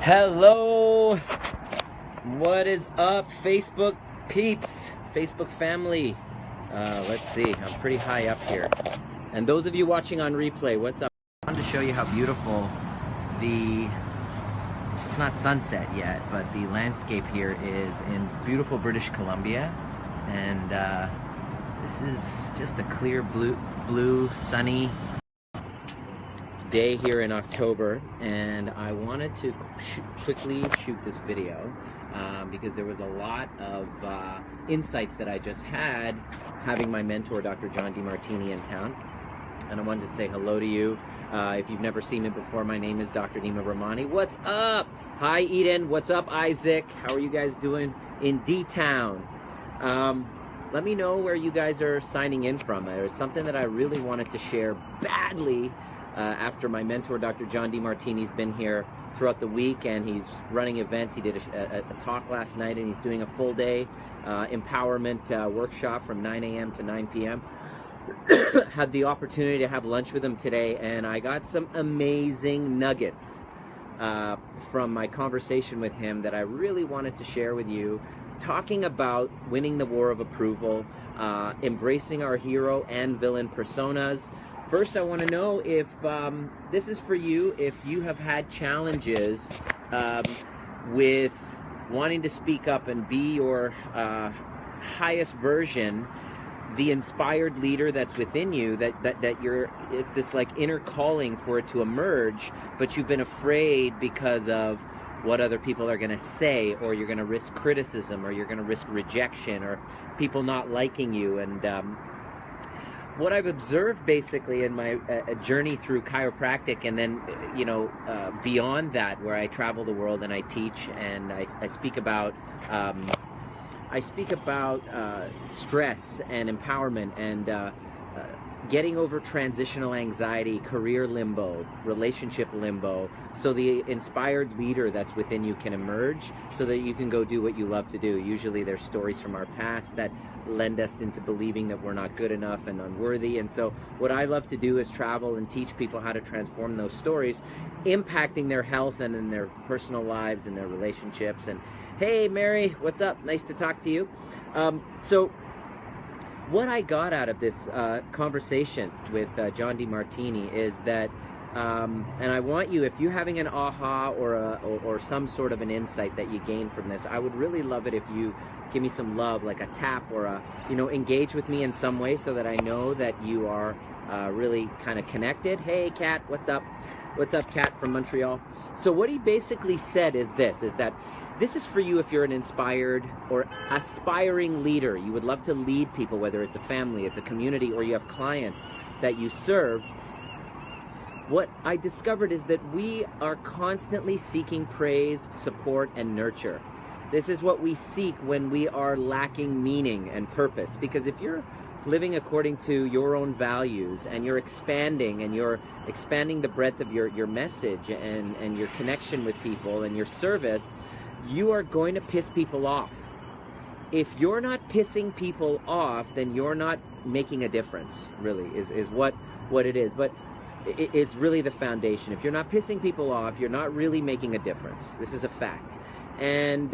Hello, what is up, Facebook peeps, Facebook family? Let's see, I'm pretty high up here. And those of you watching on replay, what's up? I wanted to show you how beautiful it's not sunset yet, but the landscape here is in beautiful British Columbia. And this is just a clear blue, sunny day here in October, and I wanted to quickly shoot this video because there was a lot of insights that I just had having my mentor Dr. John Demartini in town, and I wanted to say hello to you. If you've never seen me before, my name is Dr. Nima Rahmany. What's up? Hi Eden, what's up Isaac? How are you guys doing in D-Town? Let me know where you guys are signing in from. There's something that I really wanted to share badly after my mentor, Dr. John Demartini's been here throughout the week, and he's running events. He did a talk last night, and he's doing a full day empowerment workshop from 9 a.m. to 9 p.m. Had the opportunity to have lunch with him today, and I got some amazing nuggets from my conversation with him that I really wanted to share with you, talking about winning the war of approval, embracing our hero and villain personas. First, I want to know if this is for you, if you have had challenges with wanting to speak up and be your highest version, the inspired leader that's within you, that it's this like inner calling for it to emerge, but you've been afraid because of what other people are going to say, or you're going to risk criticism, or you're going to risk rejection, or people not liking you. And what I've observed basically in my journey through chiropractic, and then beyond that, where I travel the world and I teach and I speak about stress and empowerment and getting over transitional anxiety, career limbo, relationship limbo, so the inspired leader that's within you can emerge, so that you can go do what you love to do. Usually there's stories from our past that lend us into believing that we're not good enough and unworthy. And so what I love to do is travel and teach people how to transform those stories, impacting their health and in their personal lives and their relationships. And hey Mary, what's up? Nice to talk to you. So what I got out of this conversation with John Demartini is that, and I want you, if you're having an aha or some sort of an insight that you gain from this, I would really love it if you give me some love, like a tap or engage with me in some way, so that I know that you are really kind of connected. Hey Kat, what's up? What's up Kat from Montreal? So what he basically said is that this is for you if you're an inspired or aspiring leader. You would love to lead people, whether it's a family, it's a community, or you have clients that you serve. What I discovered is that we are constantly seeking praise, support, and nurture. This is what we seek when we are lacking meaning and purpose. Because if you're living according to your own values, and you're expanding the breadth of your message and your connection with people and your service, you are going to piss people off. If you're not pissing people off, then you're not making a difference, really, is what it is. But it's really the foundation. If you're not pissing people off, you're not really making a difference. This is a fact. And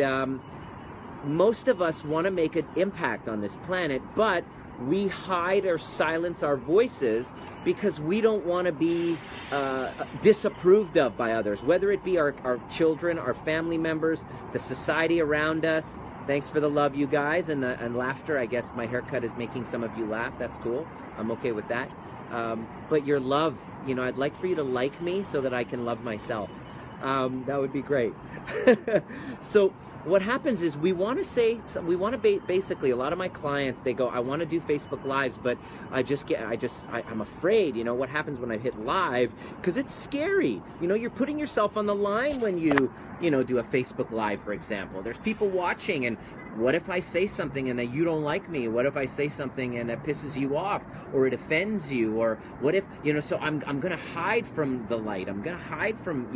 most of us want to make an impact on this planet, but we hide or silence our voices because we don't want to be disapproved of by others, whether it be our children, our family members, the society around us. Thanks for the love, you guys, and laughter. I guess my haircut is making some of you laugh. That's cool. I'm okay with that. But your love, I'd like for you to like me so that I can love myself. That would be great. So what happens is we want to basically, a lot of my clients, they go, I want to do Facebook Lives, but I'm afraid, what happens when I hit live, because it's scary. You're putting yourself on the line when you do a Facebook Live, for example. There's people watching, and what if I say something and that you don't like me? What if I say something and that pisses you off, or it offends you? Or what if, so I'm going to hide from the light. I'm going to hide from,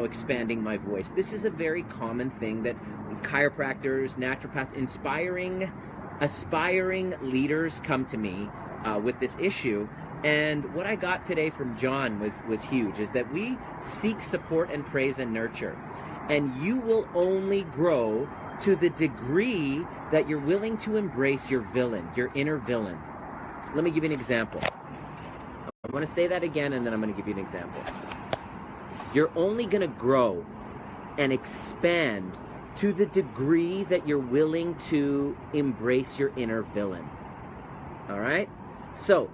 expanding my voice. This is a very common thing that chiropractors, naturopaths, aspiring leaders come to me with this issue. And what I got today from John was huge, is that we seek support and praise and nurture. And you will only grow to the degree that you're willing to embrace your villain, your inner villain. Let me give you an example. I want to say that again, and then I'm going to give you an example. You're only going to grow and expand to the degree that you're willing to embrace your inner villain. All right? So,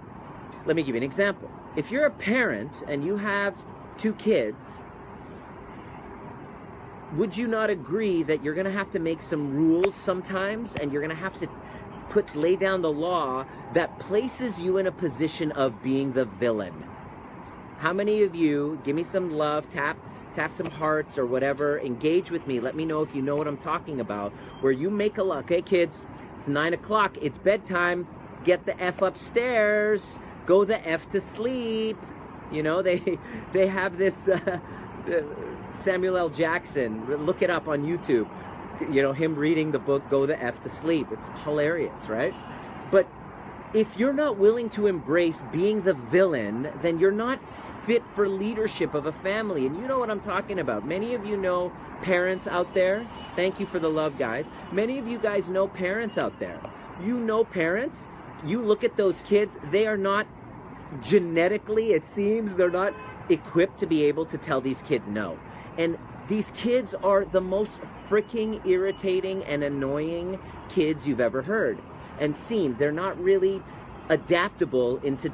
let me give you an example. If you're a parent and you have 2 kids, would you not agree that you're going to have to make some rules sometimes, and you're going to have to lay down the law that places you in a position of being the villain? How many of you, give me some love, tap some hearts or whatever, engage with me, let me know if you know what I'm talking about, where you make a law, okay kids, it's 9 o'clock, it's bedtime, get the F upstairs, go the F to sleep. You know, they have this, Samuel L. Jackson, look it up on YouTube, you know, him reading the book, Go the F to Sleep. It's hilarious, right? But if you're not willing to embrace being the villain, then you're not fit for leadership of a family. And you know what I'm talking about. Many of you know parents out there. Thank you for the love, guys. Many of you guys know parents out there. You know parents. You look at those kids, they are not genetically, it seems, they're not equipped to be able to tell these kids no. And these kids are the most freaking irritating and annoying kids you've ever heard and seen. They're not really adaptable into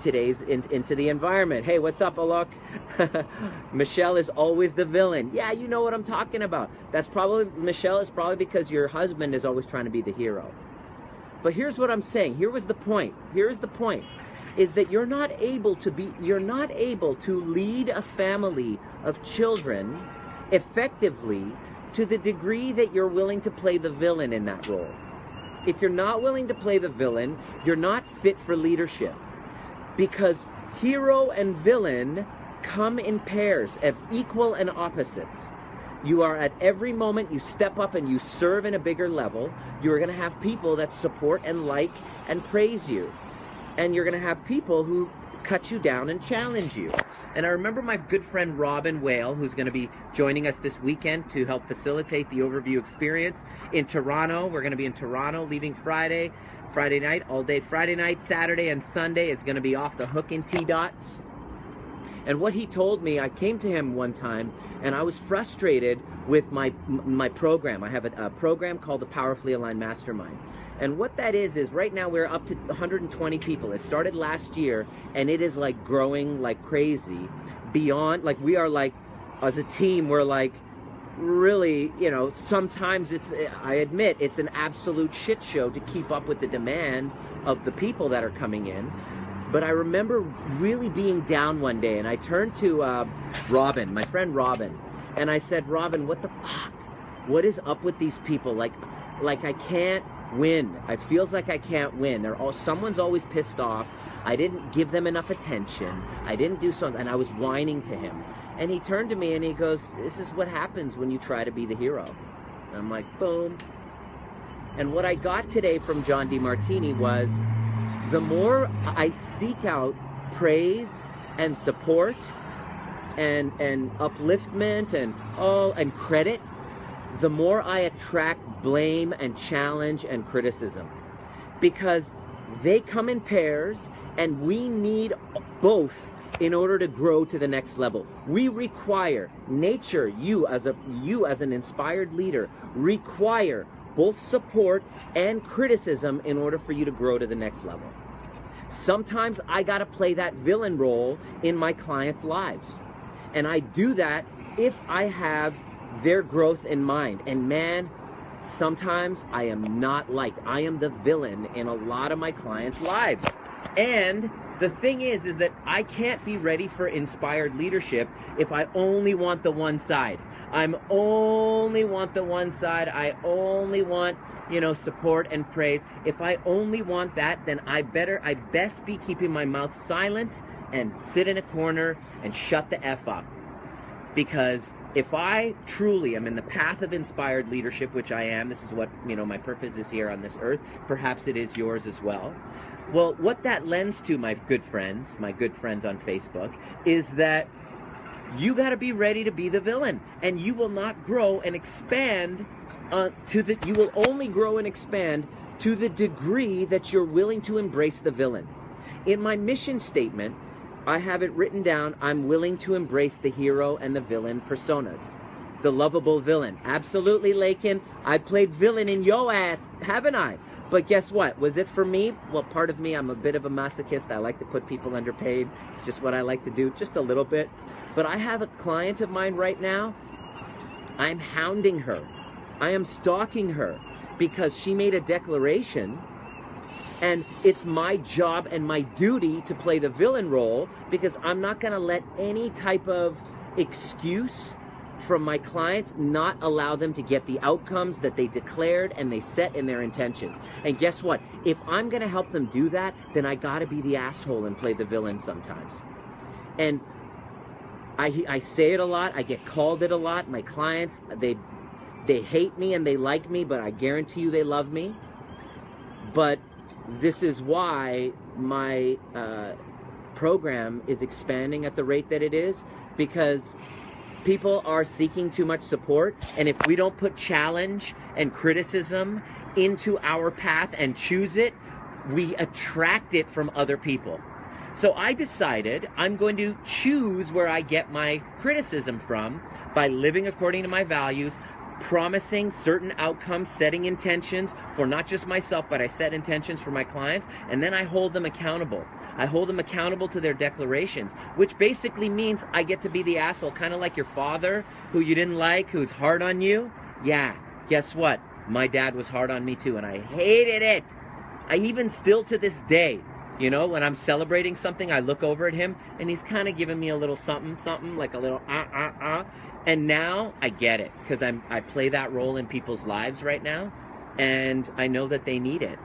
into the environment. Hey, what's up, Alok? Michelle is always the villain. Yeah, you know what I'm talking about. That's probably, Michelle, is probably because your husband is always trying to be the hero. But here's what I'm saying. Here was the point. Here's the point. Is that you're not able to lead a family of children effectively to the degree that you're willing to play the villain in that role. If you're not willing to play the villain, you're not fit for leadership. Because hero and villain come in pairs of equal and opposites. You are at every moment you step up and you serve in a bigger level, you're going to have people that support and like and praise you. And you're going to have people who cut you down and challenge you. And I remember my good friend Robin Whale, who's going to be joining us this weekend to help facilitate the overview experience in Toronto. We're going to be in Toronto leaving Friday night, all day Friday night, Saturday and Sunday is going to be off the hook in T-Dot. And what he told me, I came to him one time and I was frustrated with my program. I have a program called the Powerfully Aligned Mastermind. And what that is right now we're up to 120 people. It started last year and it is like growing like crazy. Beyond, like we are like, as a team, we're like really, you know, sometimes it's, I admit, it's an absolute shit show to keep up with the demand of the people that are coming in. But I remember really being down one day, and I turned to Robin, my friend Robin, and I said, Robin, what the fuck? What is up with these people? Like I can't win. It feels like I can't win. Someone's always pissed off. I didn't give them enough attention. I didn't do something, and I was whining to him. And he turned to me and he goes, this is what happens when you try to be the hero. And I'm like, boom. And what I got today from John DeMartini was, the more I seek out praise and support and upliftment and credit, the more I attract blame and challenge and criticism. Because they come in pairs and we need both in order to grow to the next level. We require, nature, you as an inspired leader, require both support and criticism in order for you to grow to the next level. Sometimes I gotta play that villain role in my clients' lives. And I do that if I have their growth in mind. And man, sometimes I am not liked. I am the villain in a lot of my clients' lives. And the thing is that I can't be ready for inspired leadership if I only want the one side. I only want the one side. I only want, support and praise. If I only want that, then I best be keeping my mouth silent and sit in a corner and shut the F up. Because if I truly am in the path of inspired leadership, which I am, this is what, my purpose is here on this earth, perhaps it is yours as well. Well, what that lends to, my good friends on Facebook, is that you got to be ready to be the villain, and you will not grow and expand you will only grow and expand to the degree that you're willing to embrace the villain. In my mission statement, I have it written down, I'm willing to embrace the hero and the villain personas. The lovable villain. Absolutely, Lakin. I played villain in yo ass, haven't I? But guess what? Was it for me? Well, part of me, I'm a bit of a masochist. I like to put people underpaid. It's just what I like to do, just a little bit. But I have a client of mine right now. I'm hounding her. I am stalking her because she made a declaration, and it's my job and my duty to play the villain role, because I'm not going to let any type of excuse from my clients not allow them to get the outcomes that they declared and they set in their intentions. And guess what? If I'm going to help them do that, then I got to be the asshole and play the villain sometimes. And I say it a lot. I get called it a lot. My clients, they hate me and they like me, but I guarantee you they love me. But this is why my program is expanding at the rate that it is, because people are seeking too much support, and if we don't put challenge and criticism into our path and choose it, we attract it from other people. So I decided I'm going to choose where I get my criticism from by living according to my values, promising certain outcomes, setting intentions for not just myself, but I set intentions for my clients, and then I hold them accountable. I hold them accountable to their declarations, which basically means I get to be the asshole, kind of like your father who you didn't like, who's hard on you. Yeah, guess what? My dad was hard on me too, and I hated it. I even still to this day, when I'm celebrating something, I look over at him and he's kind of giving me a little something, like a little And now I get it, because I play that role in people's lives right now, and I know that they need it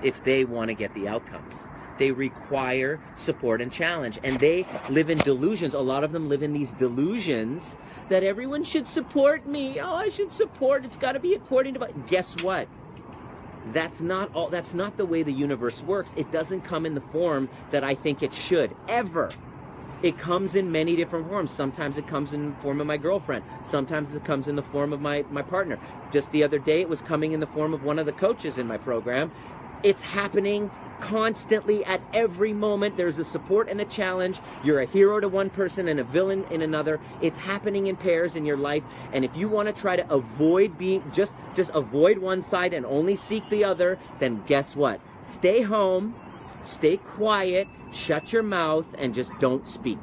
if they want to get the outcomes. They require support and challenge, and they live in delusions. A lot of them live in these delusions that everyone should support me. Oh, I should support. It's got to be according to. Guess what? That's not the way the universe works. It doesn't come in the form that I think it should, ever. It comes in many different forms. Sometimes it comes in the form of my girlfriend. Sometimes it comes in the form of my partner. Just the other day, it was coming in the form of one of the coaches in my program. It's happening constantly at every moment. There's a support and a challenge. You're a hero to one person and a villain in another. It's happening in pairs in your life. And if you want to try to avoid being, just avoid one side and only seek the other, then guess what? Stay home, stay quiet, shut your mouth, and just don't speak.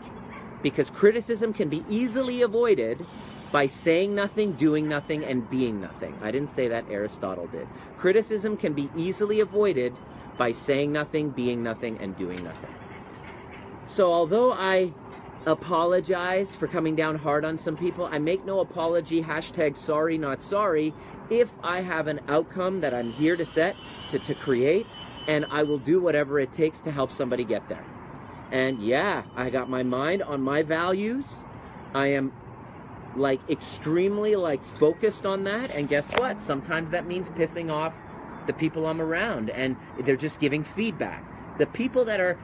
Because criticism can be easily avoided by saying nothing, doing nothing, and being nothing. I didn't say that, Aristotle did. Criticism can be easily avoided by saying nothing, being nothing, and doing nothing. So although I apologize for coming down hard on some people, I make no apology, #sorry not sorry, if I have an outcome that I'm here to set, to create, and I will do whatever it takes to help somebody get there. And yeah, I got my mind on my values. I am extremely focused on that, and guess what? Sometimes that means pissing off the people I'm around, and they're just giving feedback. The people that are,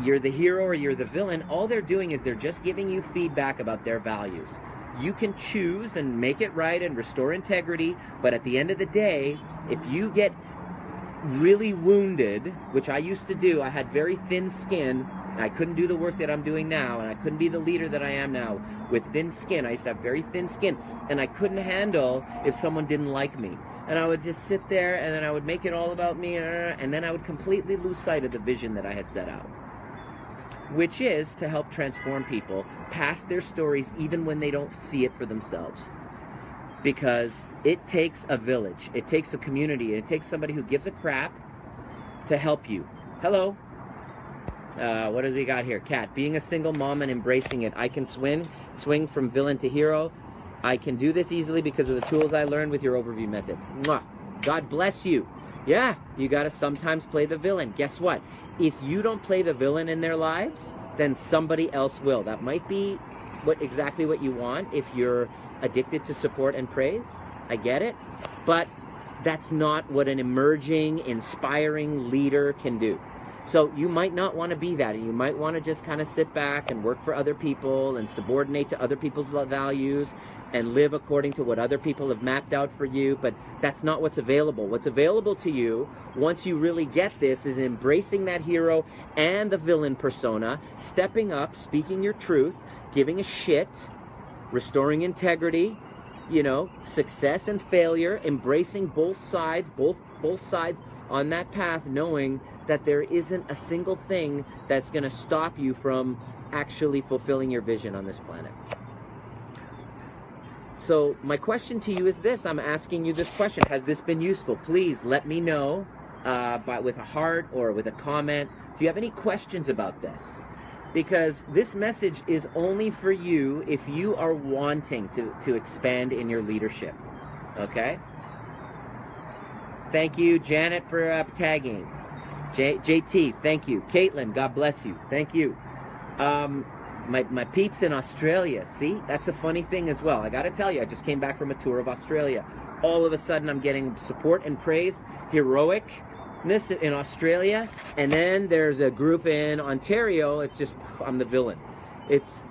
you're the hero or you're the villain, all they're doing is they're just giving you feedback about their values. You can choose and make it right and restore integrity, but at the end of the day, if you get really wounded, which I used to do, I had very thin skin, I couldn't do the work that I'm doing now, and I couldn't be the leader that I am now with thin skin. I used to have very thin skin, and I couldn't handle if someone didn't like me. And I would just sit there, and then I would make it all about me, and then I would completely lose sight of the vision that I had set out, which is to help transform people past their stories even when they don't see it for themselves. Because it takes a village, it takes a community, it takes somebody who gives a crap to help you. Hello. What do we got here? Kat, being a single mom and embracing it. I can swing from villain to hero. I can do this easily because of the tools I learned with your overview method. Mwah. God bless you. Yeah, you got to sometimes play the villain. Guess what? If you don't play the villain in their lives, then somebody else will. That might be exactly what you want if you're addicted to support and praise. I get it. But that's not what an emerging, inspiring leader can do. So you might not want to be that, and you might want to just kind of sit back and work for other people and subordinate to other people's values and live according to what other people have mapped out for you, but that's not what's available. What's available to you, once you really get this, is embracing that hero and the villain persona, stepping up, speaking your truth, giving a shit, restoring integrity, you know, success and failure, embracing both sides on that path, knowing that there isn't a single thing that's going to stop you from actually fulfilling your vision on this planet. So my question to you is this. I'm asking you this question. Has this been useful? Please let me know with a heart or with a comment. Do you have any questions about this? Because this message is only for you if you are wanting to expand in your leadership. Okay? Thank you, Janet, for tagging. JT, thank you. Caitlin, God bless you. Thank you. My peeps in Australia, see? That's a funny thing as well. I got to tell you, I just came back from a tour of Australia. All of a sudden, I'm getting support and praise, heroicness in Australia, and then there's a group in Ontario. It's just, I'm the villain. It's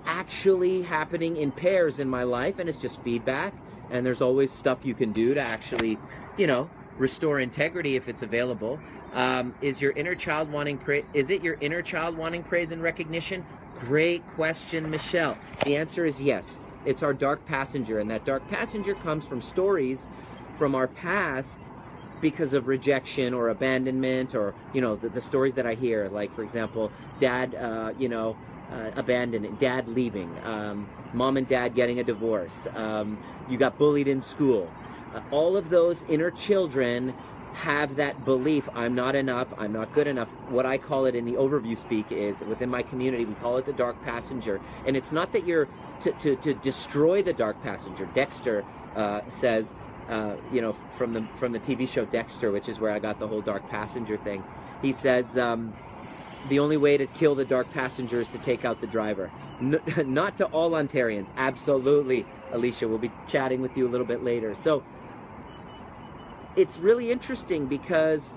actually happening in pairs in my life, and it's just feedback, and there's always stuff you can do to actually, you know, restore integrity if it's available. Is your inner child wanting praise? Is it your inner child wanting praise and recognition? Great question, Michelle. The answer is yes. It's our dark passenger, and that dark passenger comes from stories from our past because of rejection or abandonment, or, you know, the stories that I hear, like, for example, dad, abandoned, dad leaving, mom and dad getting a divorce, you got bullied in school. All of those inner children have that belief, I'm not enough, I'm not good enough. What I call it in the overview speak is, within my community, we call it the dark passenger. And it's not that you're to destroy the dark passenger. Dexter says, you know, from the TV show Dexter, which is where I got the whole dark passenger thing. He says, the only way to kill the dark passenger is to take out the driver. Not to all Ontarians, absolutely, Alicia. We'll be chatting with you a little bit later. So it's really interesting because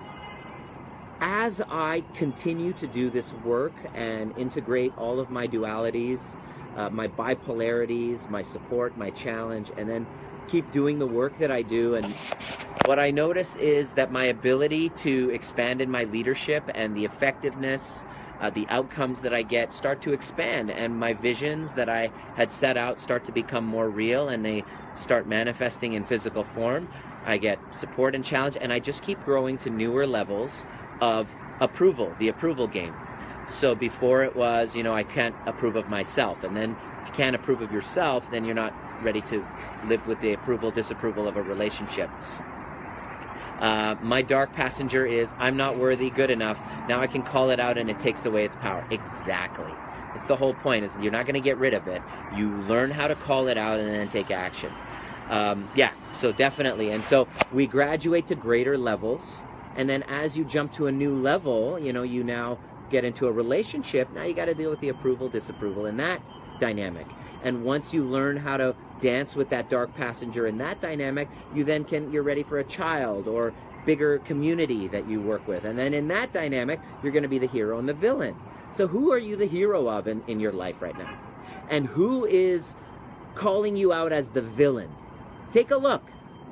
as I continue to do this work and integrate all of my dualities, my bipolarities, my support, my challenge, and then keep doing the work that I do, and what I notice is that my ability to expand in my leadership and the effectiveness, the outcomes that I get start to expand, and my visions that I had set out start to become more real, and they start manifesting in physical form. I get support and challenge, and I just keep growing to newer levels of approval, the approval game. So before it was, you know, I can't approve of myself, and then if you can't approve of yourself, then you're not ready to live with the approval, disapproval of a relationship. My dark passenger is, I'm not worthy, good enough. Now I can call it out and it takes away its power. Exactly. It's the whole point, is you're not going to get rid of it. You learn how to call it out and then take action. Yeah, so definitely. And so we graduate to greater levels. And then as you jump to a new level, you know, you now get into a relationship. Now you got to deal with the approval, disapproval, and that dynamic. And once you learn how to dance with that dark passenger in that dynamic, you're ready for a child or bigger community that you work with. And then in that dynamic, you're going to be the hero and the villain. So who are you the hero of in your life right now? And who is calling you out as the villain? Take a look.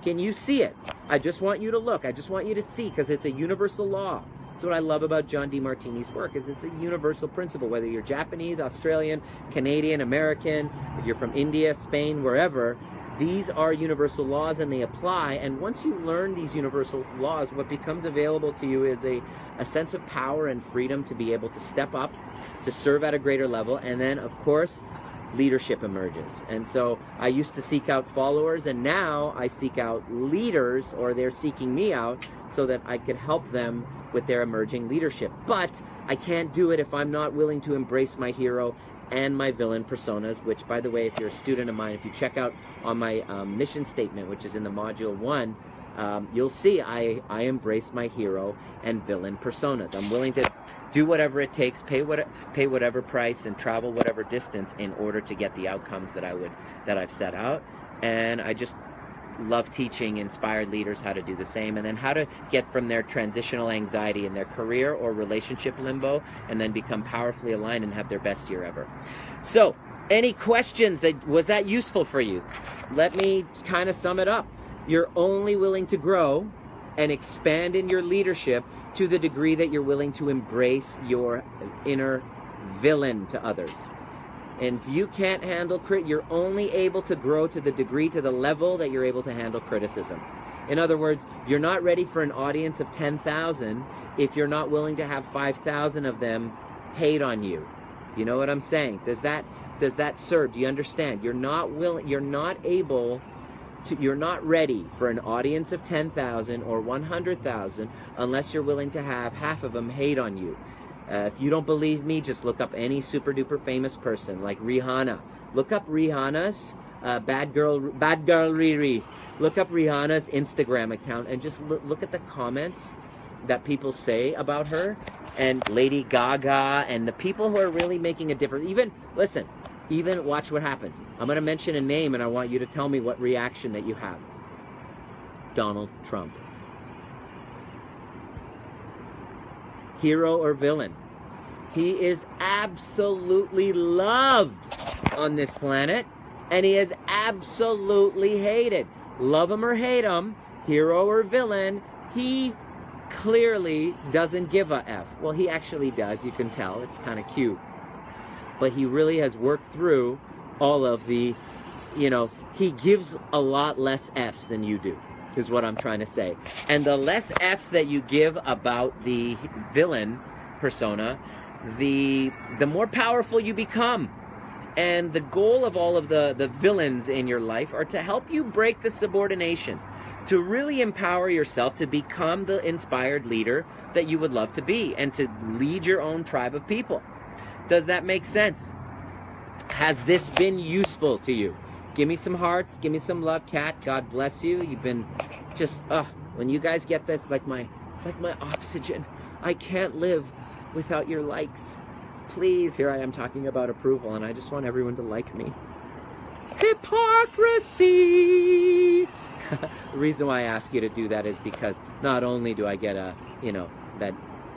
Can you see it? I just want you to look. I just want you to see, because it's a universal law. That's what I love about John Demartini's work, is it's a universal principle. Whether you're Japanese, Australian, Canadian, American, if you're from India, Spain, wherever, these are universal laws and they apply. And once you learn these universal laws, what becomes available to you is a sense of power and freedom to be able to step up, to serve at a greater level, and then, of course, leadership emerges. And so I used to seek out followers, and now I seek out leaders, or they're seeking me out, so that I could help them with their emerging leadership. But I can't do it if I'm not willing to embrace my hero and my villain personas, which, by the way, if you're a student of mine, if you check out on my mission statement, which is in the module 1, you'll see I embrace my hero and villain personas. I'm willing to do whatever it takes, pay whatever price, and travel whatever distance in order to get the outcomes that I've set out. And I just love teaching inspired leaders how to do the same, and then how to get from their transitional anxiety in their career or relationship limbo, and then become powerfully aligned and have their best year ever. So, any questions? Was that useful for you? Let me kind of sum it up. You're only willing to grow and expand in your leadership to the degree that you're willing to embrace your inner villain to others. And if you can't handle you're only able to grow to the level that you're able to handle criticism. In other words, you're not ready for an audience of 10,000 if you're not willing to have 5,000 of them hate on you. You know what I'm saying? Does that serve? Do you understand? You're not ready for an audience of 10,000 or 100,000 unless you're willing to have half of them hate on you. If you don't believe me, just look up any super duper famous person like Rihanna. Look up Rihanna's bad girl Riri. Look up Rihanna's Instagram account and just look at the comments that people say about her, and Lady Gaga, and the people who are really making a difference. Even watch what happens. I'm going to mention a name and I want you to tell me what reaction that you have. Donald Trump. Hero or villain? He is absolutely loved on this planet, and he is absolutely hated. Love him or hate him, hero or villain, he clearly doesn't give a F. Well, he actually does, you can tell. It's kind of cute. But he really has worked through all of the, he gives a lot less Fs than you do, is what I'm trying to say. And the less Fs that you give about the villain persona, the more powerful you become. And the goal of all of the villains in your life are to help you break the subordination, to really empower yourself to become the inspired leader that you would love to be, and to lead your own tribe of people. Does that make sense? Has this been useful to you? Give me some hearts. Give me some love, Kat. God bless you. You've been just, when you guys get this, it's like my oxygen. I can't live without your likes. Please, here I am talking about approval, and I just want everyone to like me. Hypocrisy! The reason why I ask you to do that is because not only do I get that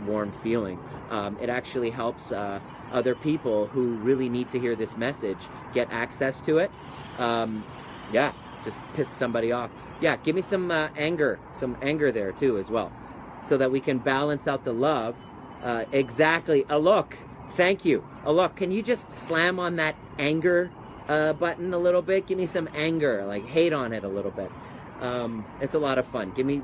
warm feeling, it actually helps other people who really need to hear this message get access to it. Just pissed somebody off. Give me some anger there too as well, so that we can balance out the love. Exactly. Alok, thank you. Alok, can you just slam on that anger button a little bit? Give me some anger, like hate on it a little bit. It's a lot of fun. Give me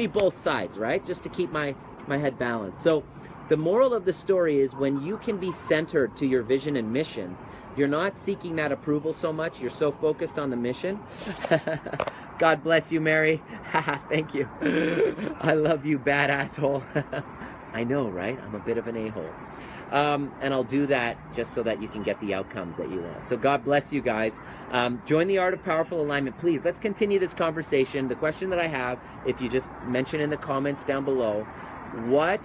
both sides, right? Just to keep my head balanced. So the moral of the story is, when you can be centered to your vision and mission, you're not seeking that approval so much. You're so focused on the mission. God bless you, Mary. Thank you. I love you, bad asshole. I know, right? I'm a bit of an a-hole. And I'll do that just so that you can get the outcomes that you want. So God bless you guys. Join the Art of Powerful Alignment. Please, let's continue this conversation. The question that I have, if you just mention in the comments down below, where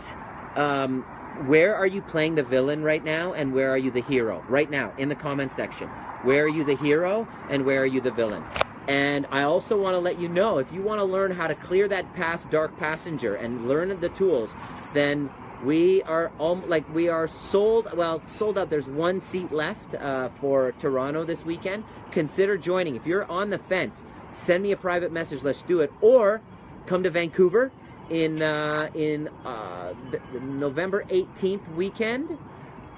are you playing the villain right now, and where are you the hero right now in the comment section? Where are you the hero and where are you the villain? And I also want to let you know, if you want to learn how to clear that past dark passenger and learn the tools, then we are sold out. There's one seat left for Toronto this weekend. Consider joining. If you're on the fence, send me a private message. Let's do it. Or come to Vancouver in the November 18th weekend,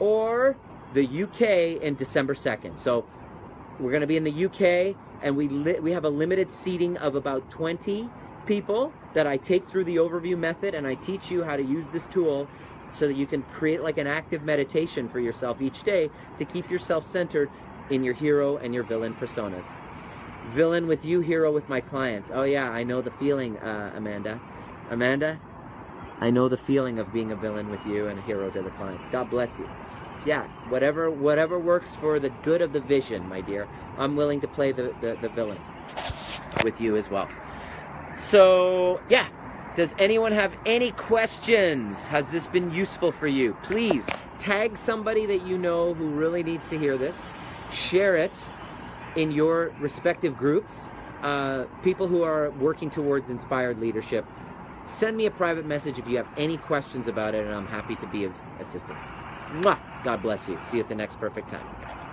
or the UK in December 2nd. So we're going to be in the UK, and we have a limited seating of about 20 people that I take through the overview method, and I teach you how to use this tool so that you can create like an active meditation for yourself each day to keep yourself centered in your hero and your villain personas. Villain with you, hero with my clients. Oh yeah, I know the feeling, Amanda, I know the feeling of being a villain with you and a hero to the clients. God bless you. Yeah, whatever works for the good of the vision, my dear. I'm willing to play the villain with you as well. So, yeah, Does anyone have any questions? Has this been useful for you? Please tag somebody that you know who really needs to hear this. Share it in your respective groups. People who are working towards inspired leadership. Send me a private message if you have any questions about it, and I'm happy to be of assistance. Mwah! God bless you. See you at the next perfect time.